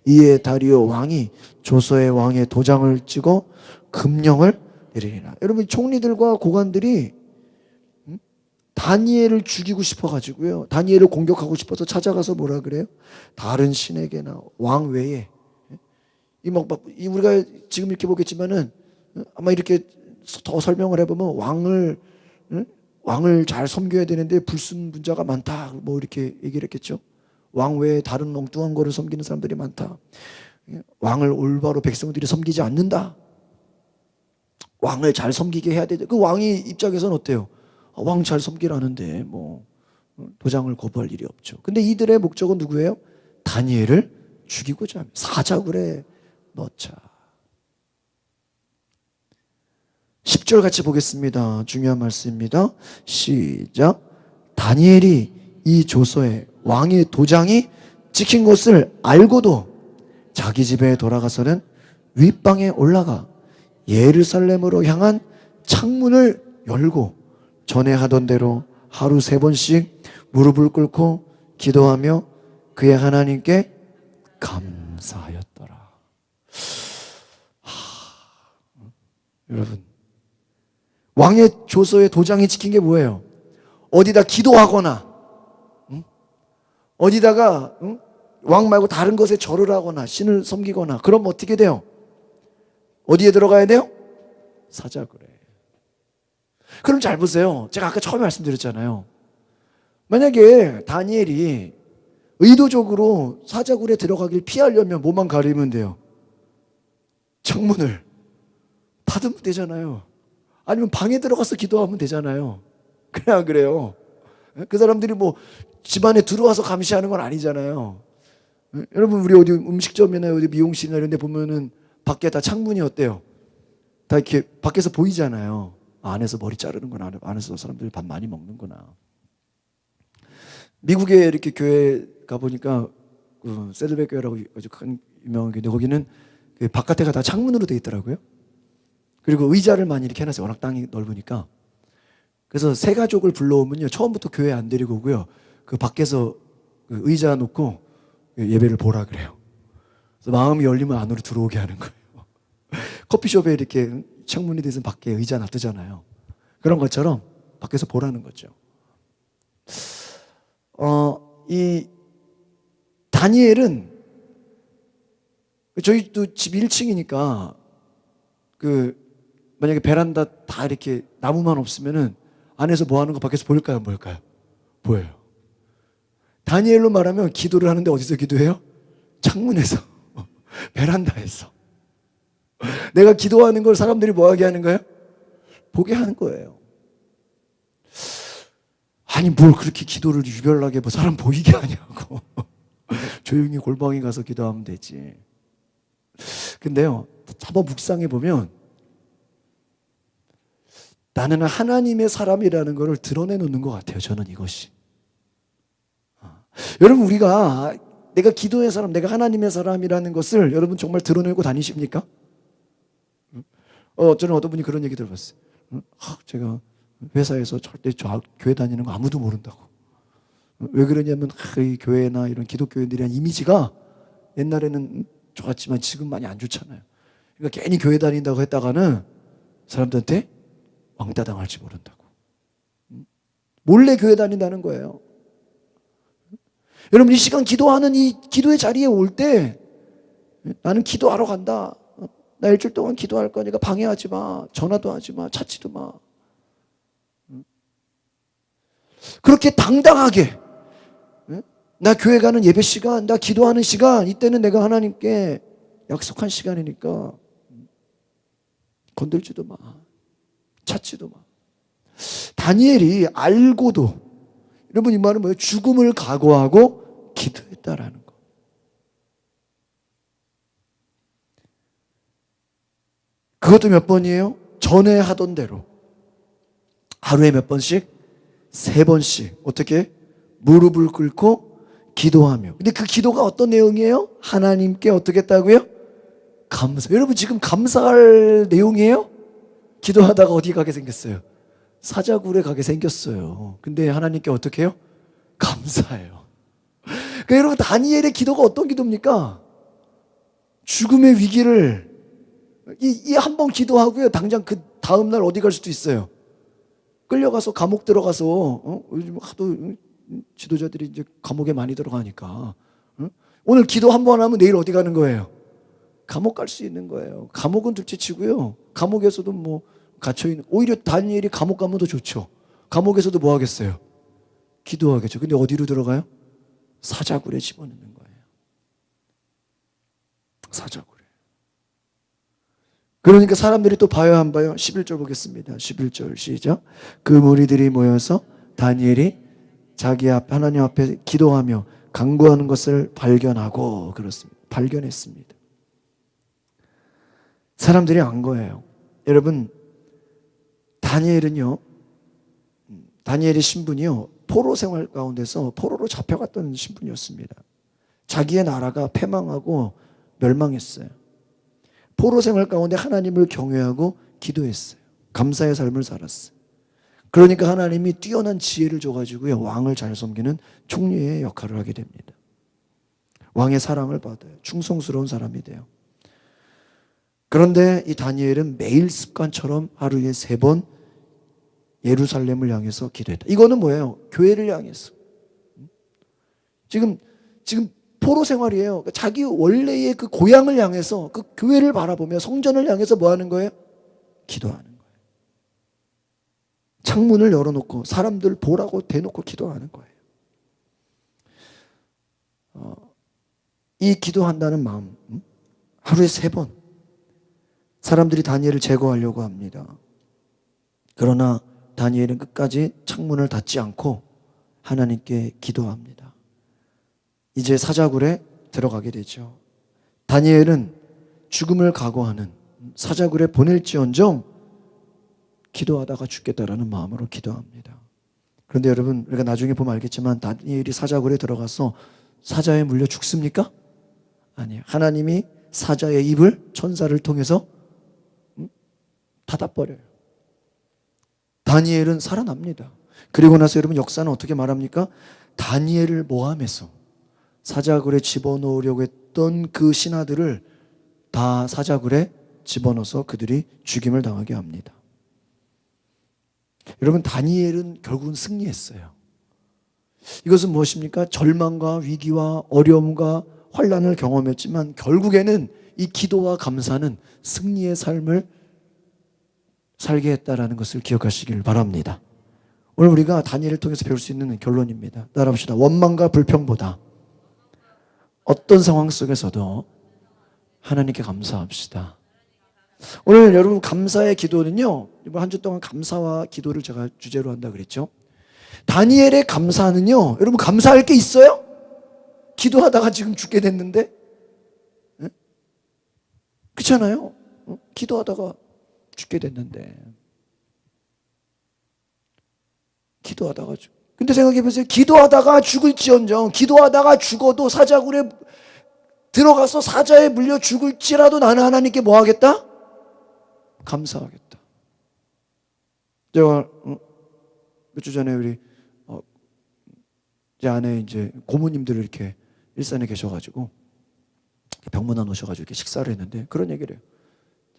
이에 다리오 왕이 조서에 왕의 도장을 찍어 금령을 내리리라. 여러분, 총리들과 고관들이 다니엘을 죽이고 싶어가지고요, 다니엘을 공격하고 싶어서 찾아가서 뭐라 그래요? 다른 신에게나 왕 외에, 우리가 지금 이렇게 보겠지만은 아마 이렇게 더 설명을 해보면 왕을 잘 섬겨야 되는데 불순분자가 많다, 뭐 이렇게 얘기를 했겠죠. 왕 외에 다른 엉뚱한 거를 섬기는 사람들이 많다. 왕을 올바로 백성들이 섬기지 않는다. 왕을 잘 섬기게 해야 되죠. 그 왕이 입장에서는 어때요? 왕 잘 섬기라는데 뭐 도장을 거부할 일이 없죠. 근데 이들의 목적은 누구예요? 다니엘을 죽이고자 합니다. 사자굴에 넣자. 10절 같이 보겠습니다. 중요한 말씀입니다. 시작. 다니엘이 이 조서에 왕의 도장이 찍힌 것을 알고도 자기 집에 돌아가서는 윗방에 올라가 예루살렘으로 향한 창문을 열고 전에 하던 대로 하루 3번씩 무릎을 꿇고 기도하며 그의 하나님께 감사하였더라. 여러분, 왕의 조서에 도장이 찍힌 게 뭐예요? 어디다 기도하거나 어디다가 왕 말고 다른 것에 절을 하거나 신을 섬기거나 그럼 어떻게 돼요? 어디에 들어가야 돼요? 사자굴에. 그럼 잘 보세요. 제가 아까 처음에 말씀드렸잖아요. 만약에 다니엘이 의도적으로 사자굴에 들어가길 피하려면 뭐만 가리면 돼요? 창문을 닫으면 되잖아요. 아니면 방에 들어가서 기도하면 되잖아요. 그래 안 그래요? 그 사람들이 뭐 집안에 들어와서 감시하는 건 아니잖아요. 여러분, 우리 어디 음식점이나 어디 미용실이나 이런 데 보면은 밖에 다 창문이 어때요? 다 이렇게 밖에서 보이잖아요. 안에서 머리 자르는구나, 안에서 사람들이 밥 많이 먹는구나. 미국에 이렇게 교회 가보니까 그 세들베 교회라고 아주 큰 유명한 교회인데 거기는 그 바깥에가 다 창문으로 돼 있더라고요. 그리고 의자를 많이 이렇게 해놨어요. 워낙 땅이 넓으니까. 그래서 새 가족을 불러오면요, 처음부터 교회 안 데리고 오고요, 그 밖에서 그 의자 놓고 예배를 보라 그래요. 그래서 마음이 열리면 안으로 들어오게 하는 거예요. 커피숍에 이렇게 창문이 돼서 밖에 의자 놔두잖아요. 그런 것처럼 밖에서 보라는 거죠. 이 다니엘은 저희도 집 1층이니까 그 만약에 베란다 다 이렇게 나무만 없으면은 안에서 뭐 하는 거 밖에서 보일까요? 안 보일까요? 보여요. 다니엘로 말하면 기도를 하는데 어디서 기도해요? 창문에서, 베란다에서. 내가 기도하는 걸 사람들이 뭐 하게 하는 거예요? 보게 하는 거예요. 아니 뭘 그렇게 기도를 유별나게 뭐 사람 보이게 하냐고. 조용히 골방에 가서 기도하면 되지. 근데요, 한번 묵상해 보면 나는 하나님의 사람이라는 것을 드러내놓는 것 같아요. 저는 이것이. 여러분, 우리가 내가 기도의 사람, 내가 하나님의 사람이라는 것을 여러분 정말 드러내고 다니십니까? 저는 어떤 분이 그런 얘기 들어봤어요. 제가 회사에서 절대 저 교회 다니는 거 아무도 모른다고. 왜 그러냐면 이 교회나 이런 기독교인들에 대한 이미지가 옛날에는 좋았지만 지금 많이 안 좋잖아요. 그러니까 괜히 교회 다닌다고 했다가는 사람들한테 왕따 당할지 모른다고. 몰래 교회 다닌다는 거예요. 여러분, 이 시간 기도하는 이 기도의 자리에 올 때 나는 기도하러 간다. 나 일주일 동안 기도할 거니까 방해하지 마. 전화도 하지 마. 찾지도 마. 그렇게 당당하게 나 교회 가는 예배 시간, 나 기도하는 시간, 이때는 내가 하나님께 약속한 시간이니까 건들지도 마. 찾지도 마. 다니엘이 알고도, 여러분 이 말은 뭐예요? 죽음을 각오하고 기도했다라는 거. 그것도 몇 번이에요? 전에 하던 대로 하루에 몇 번씩? 3번씩 어떻게? 무릎을 꿇고 기도하며. 근데 그 기도가 어떤 내용이에요? 하나님께 어떻게 했다고요? 감사. 여러분 지금 감사할 내용이에요? 기도하다가 어디 가게 생겼어요? 사자굴에 가게 생겼어요. 근데 하나님께 어떻게 해요? 감사해요. 그러니까 여러분, 다니엘의 기도가 어떤 기도입니까? 죽음의 위기를 이 한 번 기도하고요, 당장 그 다음날 어디 갈 수도 있어요. 끌려가서 감옥 들어가서 요즘 하도 지도자들이 이제 감옥에 많이 들어가니까 오늘 기도 한 번 하면 내일 어디 가는 거예요? 감옥 갈 수 있는 거예요. 감옥은 둘째치고요, 감옥에서도 뭐 갇혀있는, 오히려 다니엘이 감옥 가면 더 좋죠. 감옥에서도 뭐 하겠어요? 기도하겠죠. 근데 어디로 들어가요? 사자굴에 집어넣는 거예요. 사자굴에. 그러니까 사람들이 또 봐요 안 봐요? 11절 보겠습니다. 11절 시작. 그 무리들이 모여서 다니엘이 자기 앞 하나님 앞에 기도하며 간구하는 것을 발견하고, 그렇습니다. 발견했습니다. 사람들이 안 거예요. 여러분, 다니엘은요, 다니엘의 신분이요, 포로 생활 가운데서 포로로 잡혀갔던 신분이었습니다. 자기의 나라가 패망하고 멸망했어요. 포로 생활 가운데 하나님을 경외하고 기도했어요. 감사의 삶을 살았어요. 그러니까 하나님이 뛰어난 지혜를 줘가지고요, 왕을 잘 섬기는 총리의 역할을 하게 됩니다. 왕의 사랑을 받아요. 충성스러운 사람이 돼요. 그런데 이 다니엘은 매일 습관처럼 하루에 3번 예루살렘을 향해서 기도했다. 이거는 뭐예요? 교회를 향해서. 지금 포로 생활이에요. 자기 원래의 그 고향을 향해서, 그 교회를 바라보며 성전을 향해서 뭐 하는 거예요? 기도하는 거예요. 창문을 열어놓고 사람들 보라고 대놓고 기도하는 거예요. 이 기도한다는 마음, 하루에 3번 사람들이 다니엘을 제거하려고 합니다. 그러나 다니엘은 끝까지 창문을 닫지 않고 하나님께 기도합니다. 이제 사자굴에 들어가게 되죠. 다니엘은 죽음을 각오하는, 사자굴에 보낼지언정 기도하다가 죽겠다라는 마음으로 기도합니다. 그런데 여러분, 우리가 나중에 보면 알겠지만 다니엘이 사자굴에 들어가서 사자에 물려 죽습니까? 아니에요. 하나님이 사자의 입을 천사를 통해서 닫아버려요. 다니엘은 살아납니다. 그리고 나서 여러분, 역사는 어떻게 말합니까? 다니엘을 모함해서 사자굴에 집어넣으려고 했던 그 신하들을 다 사자굴에 집어넣어서 그들이 죽임을 당하게 합니다. 여러분, 다니엘은 결국은 승리했어요. 이것은 무엇입니까? 절망과 위기와 어려움과 환난을 경험했지만 결국에는 이 기도와 감사는 승리의 삶을 살게 했다라는 것을 기억하시길 바랍니다. 오늘 우리가 다니엘을 통해서 배울 수 있는 결론입니다. 따라합시다. 원망과 불평보다 어떤 상황 속에서도 하나님께 감사합시다. 오늘 여러분, 감사의 기도는요, 이번 한 주 동안 감사와 기도를 제가 주제로 한다 그랬죠. 다니엘의 감사는요, 여러분, 감사할 게 있어요? 기도하다가 지금 죽게 됐는데, 그렇잖아요. 기도하다가 죽게 됐는데, 기도하다가 근데 생각해 보세요. 기도하다가 죽을지언정, 기도하다가 죽어도 사자굴에 들어가서 사자에 물려 죽을지라도 나는 하나님께 뭐 하겠다? 감사하겠다. 제가 몇 주 전에 우리 제 아내 이제 고모님들 이렇게 일산에 계셔가지고 병문안 오셔가지고 이렇게 식사를 했는데 그런 얘기를 해요.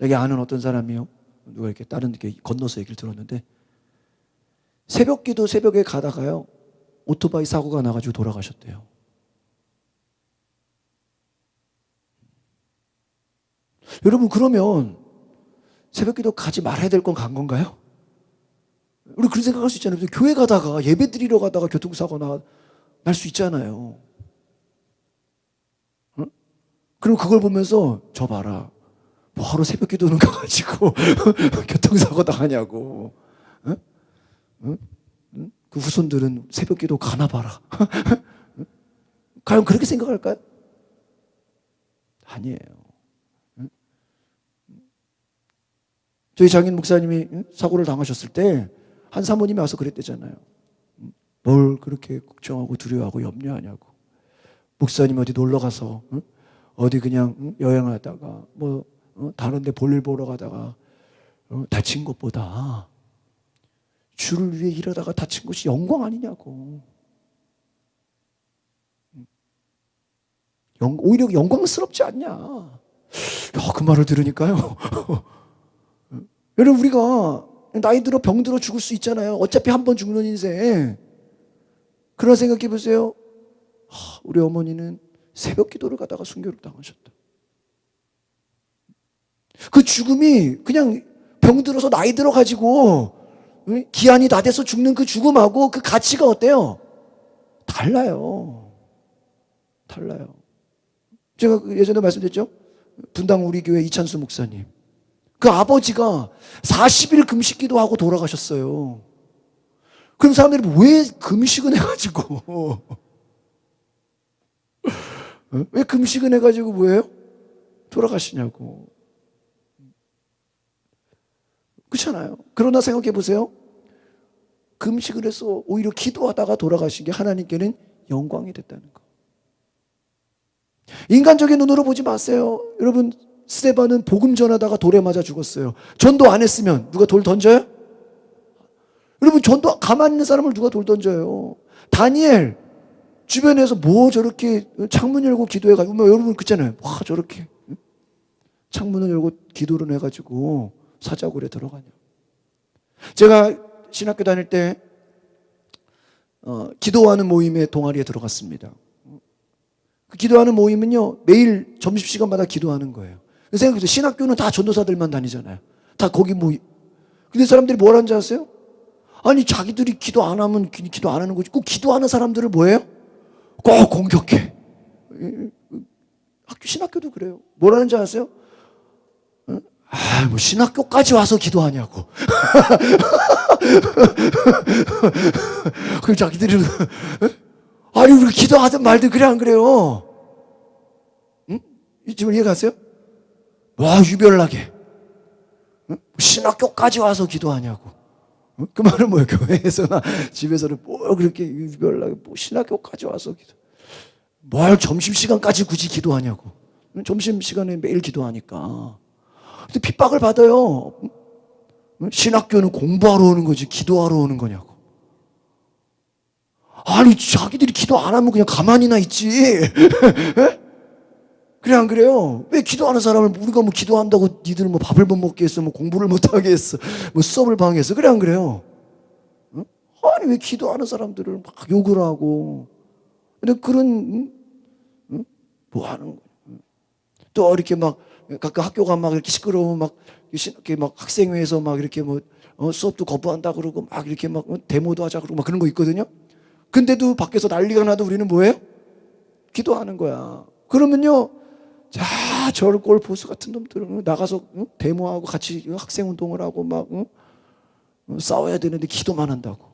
자기 아는 어떤 사람이요, 누가 이렇게 다른 게 건너서 얘기를 들었는데, 새벽 기도 새벽에 가다가요, 오토바이 사고가 나가지고 돌아가셨대요. 여러분, 그러면 새벽 기도 가지 말아야 될 건 간 건가요? 우리 그런 생각할 수 있잖아요. 교회 가다가, 예배 드리러 가다가 교통사고 날 수 있잖아요. 그럼 그걸 보면서 저 봐라, 뭐하러 새벽 기도는 가가지고 교통사고 당하냐고. 그 후손들은 새벽 기도 가나 봐라. 과연 그렇게 생각할까요? 아니에요. 저희 장인 목사님이 사고를 당하셨을 때 한 사모님이 와서 그랬대잖아요. 뭘 그렇게 걱정하고 두려워하고 염려하냐고. 목사님 어디 놀러 가서 어디 그냥 여행하다가 뭐 다른 데 볼일 보러 가다가 다친 것보다 주를 위해 일하다가 다친 것이 영광 아니냐고. 오히려 영광스럽지 않냐. 그 말을 들으니까요. 여러분, 우리가 나이 들어 병 들어 죽을 수 있잖아요. 어차피 한 번 죽는 인생. 그러나 생각해 보세요. 우리 어머니는 새벽 기도를 가다가 순교를 당하셨다. 그 죽음이 그냥 병 들어서 나이 들어 가지고 기한이 다 돼서 죽는 그 죽음하고 그 가치가 어때요? 달라요. 달라요. 제가 예전에 말씀드렸죠? 분당 우리 교회 이찬수 목사님. 그 아버지가 40일 금식기도 하고 돌아가셨어요. 그럼 사람들이 왜 금식은 해가지고 왜 금식은 해가지고 뭐예요? 돌아가시냐고. 그렇잖아요. 그러나 생각해 보세요. 금식을 해서 오히려 기도하다가 돌아가신 게 하나님께는 영광이 됐다는 거. 인간적인 눈으로 보지 마세요. 여러분, 스데반은 복음 전하다가 돌에 맞아 죽었어요. 전도 안 했으면 누가 돌 던져요? 여러분, 전도 가만히 있는 사람을 누가 돌 던져요? 다니엘 주변에서 뭐 저렇게 창문 열고 기도해가지고, 뭐 여러분 그렇잖아요. 와, 저렇게 창문을 열고 기도를 해가지고 사자굴에 들어가냐. 제가 신학교 다닐 때 기도하는 모임의 동아리에 들어갔습니다. 그 기도하는 모임은요, 매일 점심시간마다 기도하는 거예요. 생각해보세요. 신학교는 다 전도사들만 다니잖아요. 다 거기 모임. 근데 사람들이 뭘 하는지 아세요? 아니, 자기들이 기도 안 하면 기도 안 하는 거지. 꼭 기도하는 사람들을 뭐예요? 꼭 공격해. 신학교도 그래요. 뭘 하는지 아세요? 뭐 신학교까지 와서 기도하냐고. 그 자기들이 아니, 우리 기도하든 말든 그래 안 그래요? 응? 지금 이해가세요? 와, 유별나게 신학교까지 와서 기도하냐고. 그 말은 뭐예요? 교회에서나 집에서는 뭐 그렇게 유별나게 뭐 신학교까지 와서 기도. 뭘 점심시간까지 굳이 기도하냐고. 점심시간에 매일 기도하니까. 근데 핍박을 받아요. 신학교는 공부하러 오는 거지 기도하러 오는 거냐고. 아니, 자기들이 기도 안 하면 그냥 가만히나 있지. 그래 안 그래요? 왜 기도하는 사람을 우리가 뭐 기도한다고 니들 뭐 밥을 못 먹게 했어, 뭐 공부를 못 하게 했어, 뭐 수업을 방해했어? 그래 안 그래요? 아니, 왜 기도하는 사람들을 막 욕을 하고. 근데 그런 뭐 하는 거예요? 또 이렇게 막 가끔 학교가 막 이렇게 시끄러우면 막 이렇게 막 학생회에서 막 이렇게 뭐 수업도 거부한다 그러고 막 이렇게 막 데모도 하자 그러고 막 그런 거 있거든요. 근데도 밖에서 난리가 나도 우리는 뭐예요? 기도하는 거야. 그러면요, 자, 저런 꼴 보수 같은 놈들은 나가서 데모하고 같이 학생 운동을 하고 막 싸워야 되는데 기도만 한다고.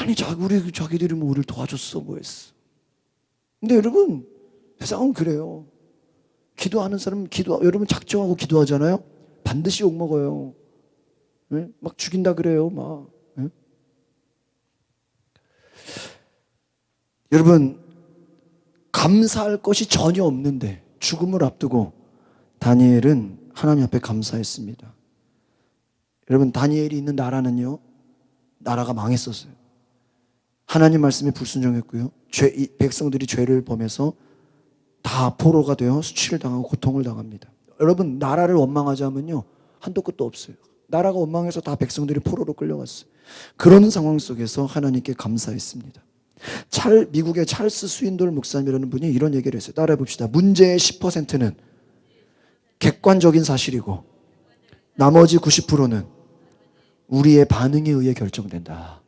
아니, 자기들이 뭐 우리를 도와줬어, 뭐 했어. 근데 여러분, 세상은 그래요. 기도하는 사람은 여러분 작정하고 기도하잖아요? 반드시 욕먹어요. 네? 막 죽인다 그래요, 막. 네? 여러분, 감사할 것이 전혀 없는데 죽음을 앞두고 다니엘은 하나님 앞에 감사했습니다. 여러분, 다니엘이 있는 나라는요, 나라가 망했었어요. 하나님 말씀에 불순종했고요. 백성들이 죄를 범해서 다 포로가 되어 수치를 당하고 고통을 당합니다. 여러분, 나라를 원망하자면요, 한도 끝도 없어요. 나라가 원망해서 다 백성들이 포로로 끌려갔어요. 그런 상황 속에서 하나님께 감사했습니다. 미국의 찰스 스윈돌 목사님이라는 분이 이런 얘기를 했어요. 따라해 봅시다. 문제의 10%는 객관적인 사실이고 나머지 90%는 우리의 반응에 의해 결정된다.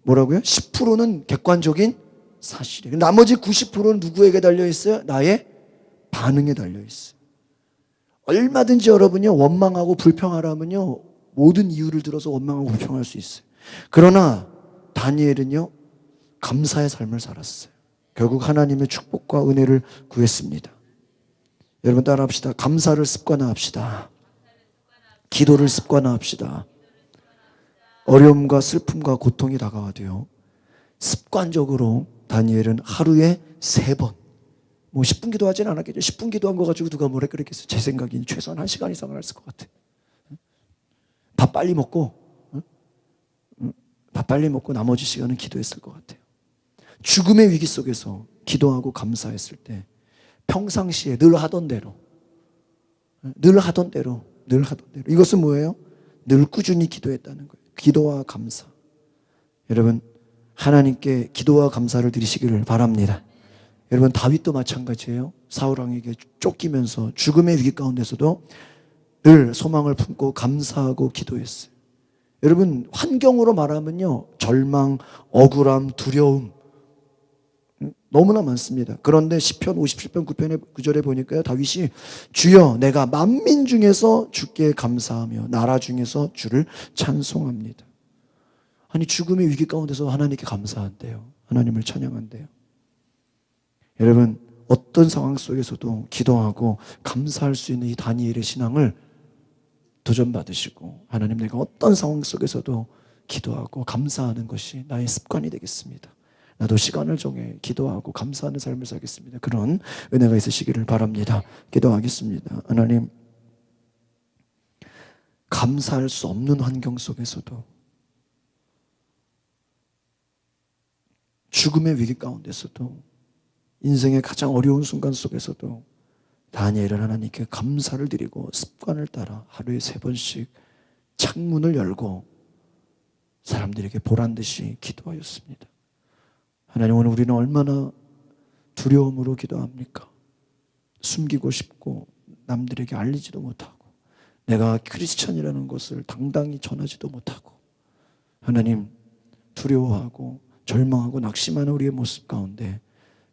뭐라고요? 10%는 객관적인 사실이에요. 나머지 90%는 누구에게 달려있어요? 나의 반응에 달려있어요. 얼마든지 여러분요, 원망하고 불평하라면요, 모든 이유를 들어서 원망하고 불평할 수 있어요. 그러나 다니엘은요, 감사의 삶을 살았어요. 결국 하나님의 축복과 은혜를 구했습니다. 여러분 따라합시다. 감사를 습관화합시다. 기도를 습관화합시다. 어려움과 슬픔과 고통이 다가와도요, 습관적으로 다니엘은 하루에 3번, 뭐 10분 기도하지는 않았겠죠. 10분 기도한 거 가지고 누가 뭐라 그랬겠어요. 제 생각에는 최소한 1시간 이상은 했을 것 같아요. 밥 빨리 먹고 나머지 시간은 기도했을 것 같아요. 죽음의 위기 속에서 기도하고 감사했을 때 평상시에 늘 하던 대로 이것은 뭐예요? 늘 꾸준히 기도했다는 거예요. 기도와 감사. 여러분, 하나님께 기도와 감사를 드리시기를 바랍니다. 여러분, 다윗도 마찬가지예요. 사울왕에게 쫓기면서 죽음의 위기 가운데서도 늘 소망을 품고 감사하고 기도했어요. 여러분, 환경으로 말하면요, 절망, 억울함, 두려움 너무나 많습니다. 그런데 시편 57편 9편의 9절에 보니까요, 다윗이 주여 내가 만민 중에서 주께 감사하며 나라 중에서 주를 찬송합니다. 아니, 죽음의 위기 가운데서 하나님께 감사한대요. 하나님을 찬양한대요. 여러분, 어떤 상황 속에서도 기도하고 감사할 수 있는 이 다니엘의 신앙을 도전받으시고, 하나님, 내가 어떤 상황 속에서도 기도하고 감사하는 것이 나의 습관이 되겠습니다. 나도 시간을 정해 기도하고 감사하는 삶을 살겠습니다. 그런 은혜가 있으시기를 바랍니다. 기도하겠습니다. 하나님, 감사할 수 없는 환경 속에서도, 죽음의 위기 가운데서도, 인생의 가장 어려운 순간 속에서도 다니엘은 하나님께 감사를 드리고 습관을 따라 하루에 3번씩 창문을 열고 사람들에게 보란듯이 기도하였습니다. 하나님, 오늘 우리는 얼마나 두려움으로 기도합니까? 숨기고 싶고 남들에게 알리지도 못하고 내가 크리스찬이라는 것을 당당히 전하지도 못하고, 하나님, 두려워하고 절망하고 낙심하는 우리의 모습 가운데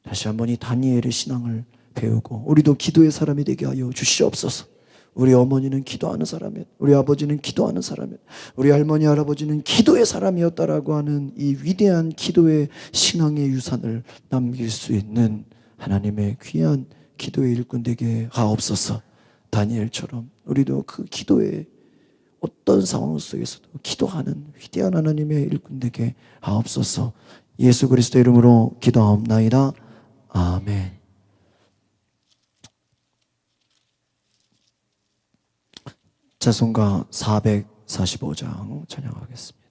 다시 한번 이 다니엘의 신앙을 배우고 우리도 기도의 사람이 되게 하여 주시옵소서. 우리 어머니는 기도하는 사람이었, 우리 아버지는 기도하는 사람이었, 우리 할머니 할아버지는 기도의 사람이었다라고 하는 이 위대한 기도의 신앙의 유산을 남길 수 있는 하나님의 귀한 기도의 일꾼 되게 하옵소서. 다니엘처럼 우리도 그 기도의 어떤 상황 속에서도 기도하는 위대한 하나님의 일꾼 되게 하옵소서. 예수 그리스도 이름으로 기도하옵나이다. 아멘. 자송가 445장 찬양하겠습니다.